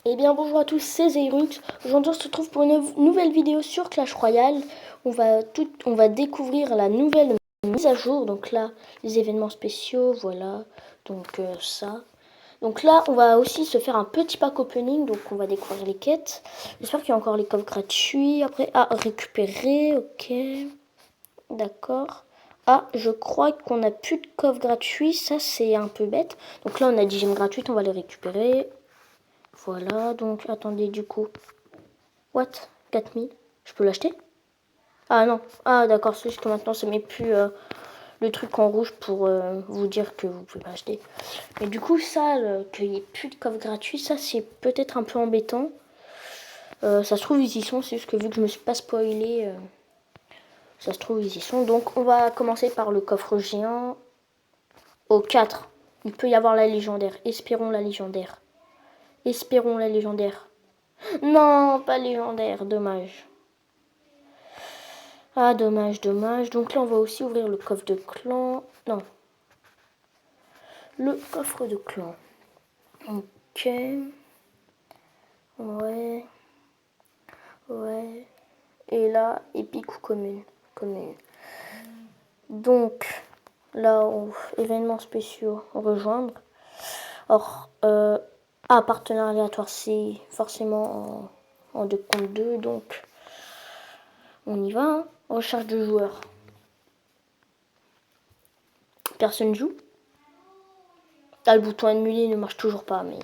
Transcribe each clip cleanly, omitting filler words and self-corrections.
Eh bien bonjour à tous, c'est Zeyrux. Aujourd'hui on se retrouve pour une nouvelle vidéo sur Clash Royale. On va découvrir la nouvelle mise à jour. Donc là, les événements spéciaux, voilà. Donc ça. Donc là, on va aussi se faire un petit pack opening. Donc on va découvrir les quêtes. J'espère qu'il y a encore les coffres gratuits. Après, récupérer, ok. D'accord. Ah, je crois qu'on n'a plus de coffres gratuits. Ça, c'est un peu bête. Donc là, on a 10 gemmes gratuites, on va les récupérer. Voilà, donc attendez du coup. What? 4000? Je peux l'acheter? Ah non. Ah d'accord, c'est juste que maintenant ça met plus le truc en rouge pour vous dire que vous pouvez pas acheter. Mais du coup ça, qu'il n'y ait plus de coffre gratuit, ça c'est peut-être un peu embêtant. Ça se trouve ils y sont, c'est juste que vu que je me suis pas spoilé, ça se trouve ils y sont. Donc on va commencer par le coffre géant. Au 4. Il peut y avoir la légendaire. Espérons la légendaire. Espérons la légendaire. Non, pas légendaire, dommage. Ah, dommage, dommage. Donc là, on va aussi ouvrir le coffre de clan. Non. Le coffre de clan. Ok. Ouais. Ouais. Et là, épique ou commune. Commune. Donc, là, événements spéciaux, rejoindre. Or, partenaire aléatoire, c'est forcément en 2 contre 2. Donc, on y va. Hein. Recherche de joueurs. Personne joue. Là, le bouton annuler ne marche toujours pas, mais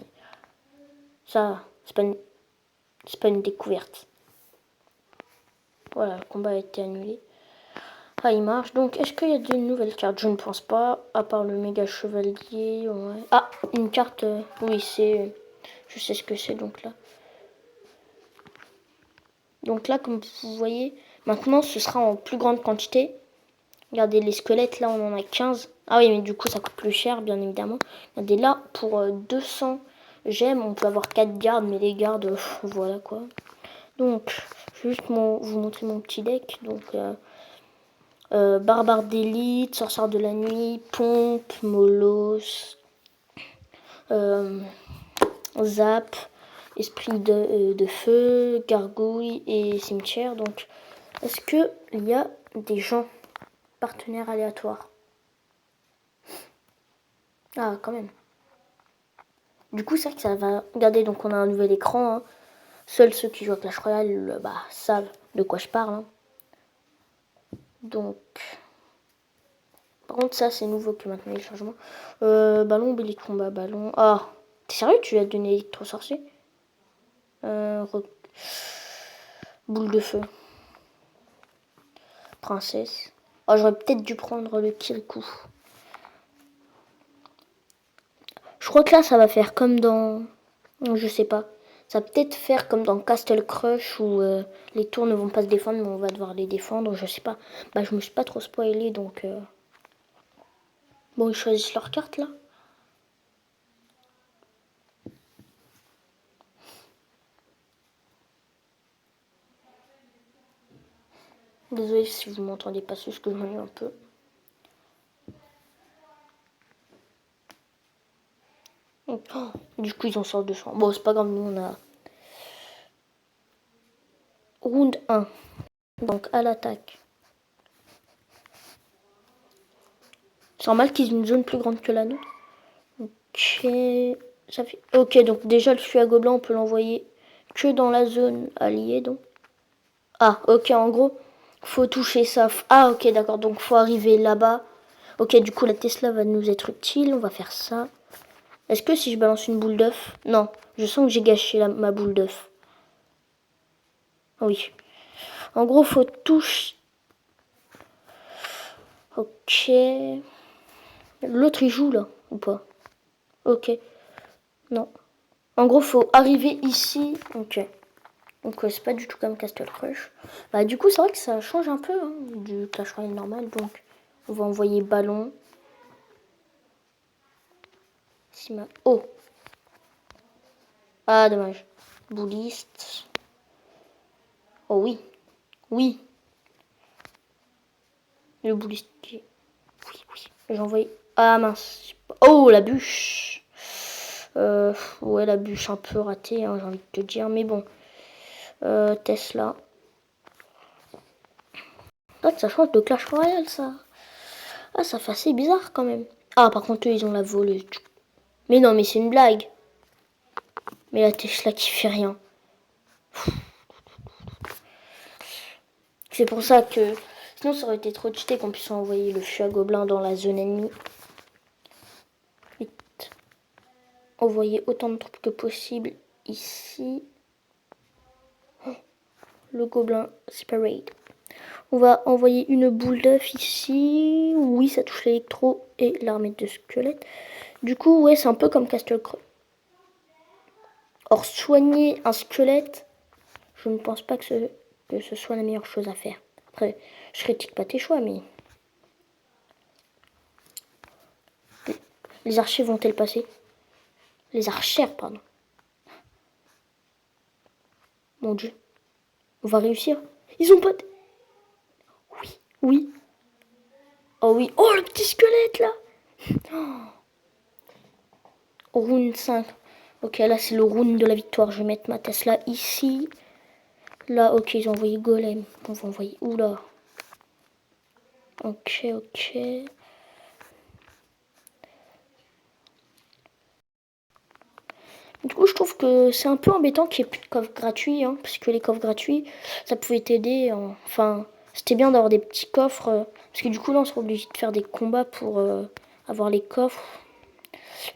ça, c'est pas une découverte. Voilà, le combat a été annulé. Ah, il marche. Donc, est-ce qu'il y a de nouvelles cartes? Je ne pense pas, à part le méga chevalier. Ouais. Ah, une carte. Oui, c'est. Je sais ce que c'est, donc là. Donc là, comme vous voyez, maintenant, ce sera en plus grande quantité. Regardez, les squelettes, là, on en a 15. Ah oui, mais du coup, ça coûte plus cher, bien évidemment. Regardez, là, pour 200 gemmes, on peut avoir 4 gardes, mais les gardes, voilà, quoi. Donc, je vais juste vous montrer mon petit deck. Donc, barbare d'élite, sorcière de la nuit, pompe, molos, zap, esprit de feu, gargouille et cimetière. Donc, est-ce qu'il y a des gens partenaires aléatoires? Ah, quand même. Du coup, c'est vrai que ça va. Regardez, donc on a un nouvel écran. Hein. Seuls ceux qui jouent à Clash Royale savent de quoi je parle. Hein. Donc, par contre, ça, c'est nouveau que maintenant les changements. Ballon, belly de combat, ballon. Ah, t'es sérieux, tu lui as donné électro-sorcier Boule de feu. Princesse. Oh, j'aurais peut-être dû prendre le Kirikou. Je crois que là, ça va faire comme dans. Je sais pas. Ça va peut-être faire comme dans Castle Crush où les tours ne vont pas se défendre, mais on va devoir les défendre. Je sais pas. Bah, je me suis pas trop spoilé donc. Bon, ils choisissent leur carte là. Désolé si vous m'entendez pas, c'est ce que je m'ennuie un peu. Oh, du coup, ils en sortent 200. Bon, c'est pas grave, nous on a. Round 1. Donc à l'attaque. C'est normal qu'ils aient une zone plus grande que la nôtre. Ok. Ça fait. Ok, donc déjà le fui à gobelin, on peut l'envoyer que dans la zone alliée. Donc. Ah, ok, en gros, faut toucher ça. Ah, ok, d'accord, donc faut arriver là-bas. Ok, du coup, la Tesla va nous être utile. On va faire ça. Est-ce que si je balance une boule d'œuf? Non, je sens que j'ai gâché ma boule d'œuf. Oui. En gros, faut toucher. Ok. L'autre, il joue là, ou pas? Ok. Non. En gros, faut arriver ici. Ok. Donc, c'est pas du tout comme Castle Crush. Bah, du coup, c'est vrai que ça change un peu hein, du Clash Royale normal. Donc, on va envoyer ballon. Oh. Ah, dommage. Bouliste. Oh oui. Oui. Le bouliste. Oui, oui. J'ai envoyé. Ah mince. Oh, la bûche. Ouais, la bûche un peu ratée, hein, j'ai envie de te dire. Mais bon, Tesla. Ah, ça change de Clash Royale, ça. Ah, ça fait assez bizarre quand même. Ah, par contre, eux, ils ont la voleuse. Mais non, mais c'est une blague. Mais la Tesla qui fait rien. C'est pour ça que... Sinon, ça aurait été trop cheaté qu'on puisse envoyer le fût à gobelin dans la zone ennemie. Vite. Envoyer autant de troupes que possible ici. Oh, le gobelin, c'est parade. On va envoyer une boule d'œuf ici. Oui, ça touche l'électro et l'armée de squelettes. Du coup, ouais, c'est un peu comme Castle Creux. Or, soigner un squelette, je ne pense pas que ce soit la meilleure chose à faire. Après, je critique pas tes choix, mais... Les archers vont-elles passer? Les archères, pardon. Mon Dieu. On va réussir. Ils ont pas... Oui, oui. Oh oui. Oh, le petit squelette, là. Oh. Round 5. Ok, là, c'est le round de la victoire. Je vais mettre ma Tesla ici. Là, ok, ils ont envoyé Golem. On va envoyer... Oula. Ok, ok. Du coup, je trouve que c'est un peu embêtant qu'il n'y ait plus de coffres gratuits, hein, parce que les coffres gratuits, ça pouvait t'aider. Enfin, c'était bien d'avoir des petits coffres, parce que du coup, là, on sera obligé de faire des combats pour avoir les coffres.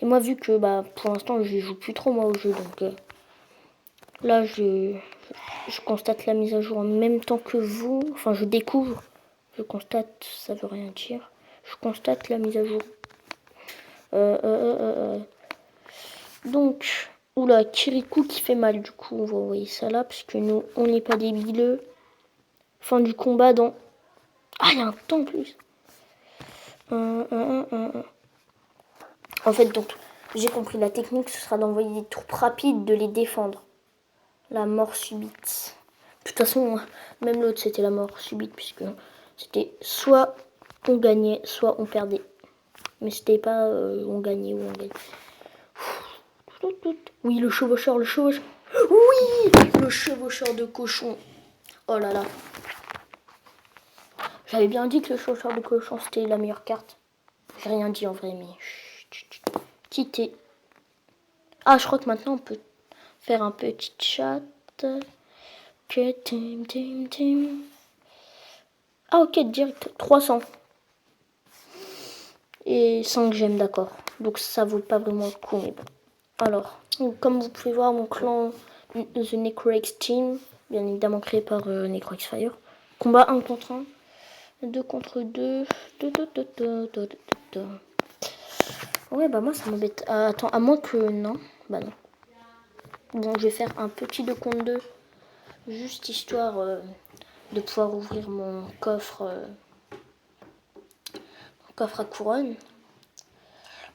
Et moi, vu que bah, pour l'instant, je joue plus trop moi au jeu, donc là, je constate la mise à jour en même temps que vous. Enfin, je découvre. Je constate, ça veut rien dire. Je constate la mise à jour. Donc, oula, Kirikou qui fait mal, du coup, on va envoyer ça là, parce que nous, on n'est pas débileux. Fin du combat dans... Ah, il y a un temps en plus. En fait, donc, j'ai compris la technique, ce sera d'envoyer des troupes rapides, de les défendre. La mort subite. De toute façon, même l'autre, c'était la mort subite, puisque c'était soit on gagnait, soit on perdait. Mais c'était pas on gagnait ou on gagnait. Oui, le chevaucheur, le chevaucheur. Oui, le chevaucheur de cochon. Oh là là. J'avais bien dit que le chevaucheur de cochon, c'était la meilleure carte. J'ai rien dit en vrai, mais... Quitter. Ah, je crois que maintenant, on peut faire un petit chat. Que tim. Ah, ok, direct. 300. Et 5 gemmes, d'accord. Donc ça vaut pas vraiment le coup, mais bon. Alors, comme vous pouvez voir, mon clan The Necrox Team, bien évidemment créé par Necrox Fire. Combat 1 contre 1, 2 contre 2. Ouais, bah moi ça m'embête. Attends, à moins que... Non, bah non. Bon, je vais faire un petit 2 contre 2, juste histoire de pouvoir ouvrir mon coffre à couronne.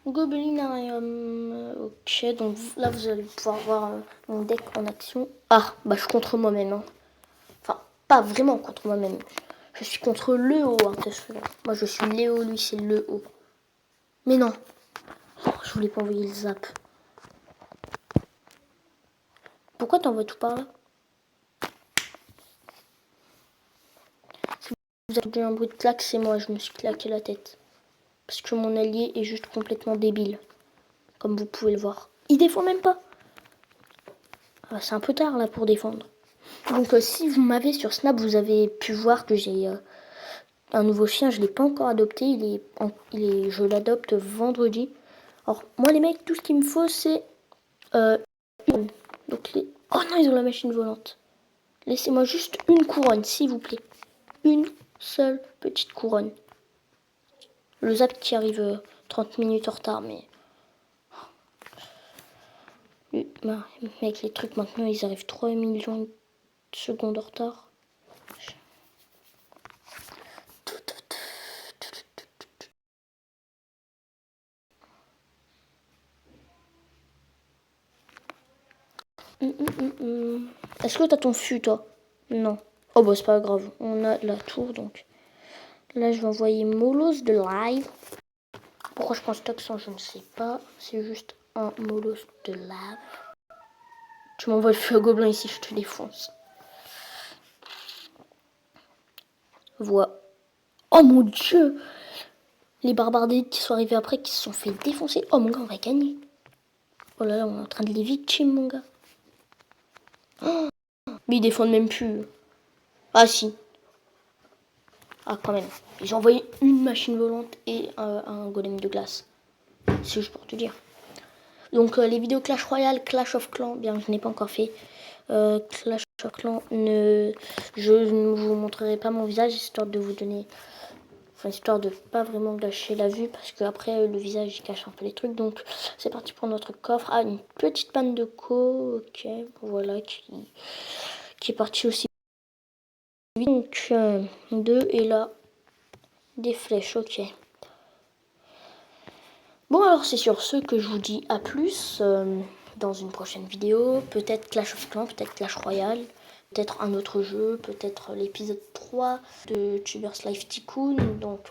Gobelinarium, ok, donc là vous allez pouvoir voir mon deck en action. Ah, bah je suis contre moi-même. Hein. Enfin, pas vraiment contre moi-même. Je suis contre le haut, hein, moi je suis Léo, lui c'est le haut. Mais non, oh, je voulais pas envoyer le zap. Pourquoi t'envoies tout par là? Si vous avez un bruit de claque, c'est moi, je me suis claqué la tête. Parce que mon allié est juste complètement débile. Comme vous pouvez le voir. Il défend même pas. Ah, c'est un peu tard là pour défendre. Donc si vous m'avez sur Snap, vous avez pu voir que j'ai un nouveau chien. Je ne l'ai pas encore adopté. Je l'adopte vendredi. Alors moi les mecs, tout ce qu'il me faut c'est une. Donc oh non, ils ont la machine volante. Laissez-moi juste une couronne, s'il vous plaît. Une seule petite couronne. Le zap qui arrive 30 minutes en retard, mais... Avec les trucs maintenant, ils arrivent 3 millions de secondes en retard. Est-ce que t'as ton fût, toi? Non. Oh bah c'est pas grave, on a la tour donc. Là je vais envoyer Molos de live. Pourquoi je pense accent, je ne sais pas. C'est juste un molosse de lave. Tu m'envoies le feu gobelin ici, je te défonce. Voilà. Oh mon dieu! Les barbares d'élite qui sont arrivés après, qui se sont fait défoncer. Oh mon gars, on va gagner. Oh là là, on est en train de les victimes, mon gars. Oh, mais ils défendent même plus. Ah si. Ah quand même. J'ai envoyé une machine volante et un golem de glace. C'est juste pour te dire. Donc les vidéos Clash Royale, Clash of Clans, bien je n'ai pas encore fait. Clash of Clans, je ne vous montrerai pas mon visage, histoire de vous donner... Enfin, histoire de pas vraiment gâcher la vue, parce qu'après le visage il cache un peu les trucs. Donc c'est parti pour notre coffre. Ah, une petite panne de co, ok, voilà, qui est partie aussi. Donc 2 et là, des flèches, ok. Bon alors c'est sur ce que je vous dis à plus dans une prochaine vidéo. Peut-être Clash of Clans, peut-être Clash Royale, peut-être un autre jeu, peut-être l'épisode 3 de Tubers Life Tycoon. Donc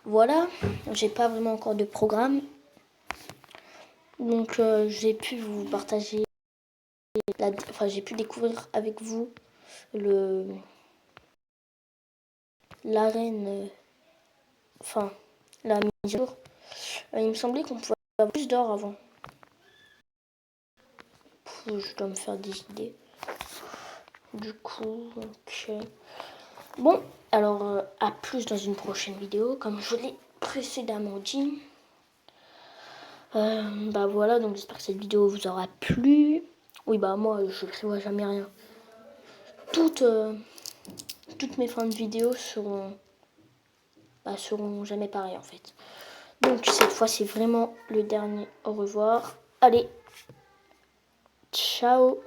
voilà, j'ai pas vraiment encore de programme. Donc j'ai pu vous partager, j'ai pu découvrir avec vous l'arène, la mise à jour. Il me semblait qu'on pouvait avoir plus d'or avant. Je dois me faire des idées. Du coup, ok. Bon, alors à plus dans une prochaine vidéo, comme je l'ai précédemment dit. Bah voilà, donc j'espère que cette vidéo vous aura plu. Oui, bah moi, je ne prévois jamais rien. Toutes mes fins de vidéo seront jamais pareilles en fait. Donc cette fois, c'est vraiment le dernier au revoir. Allez, ciao!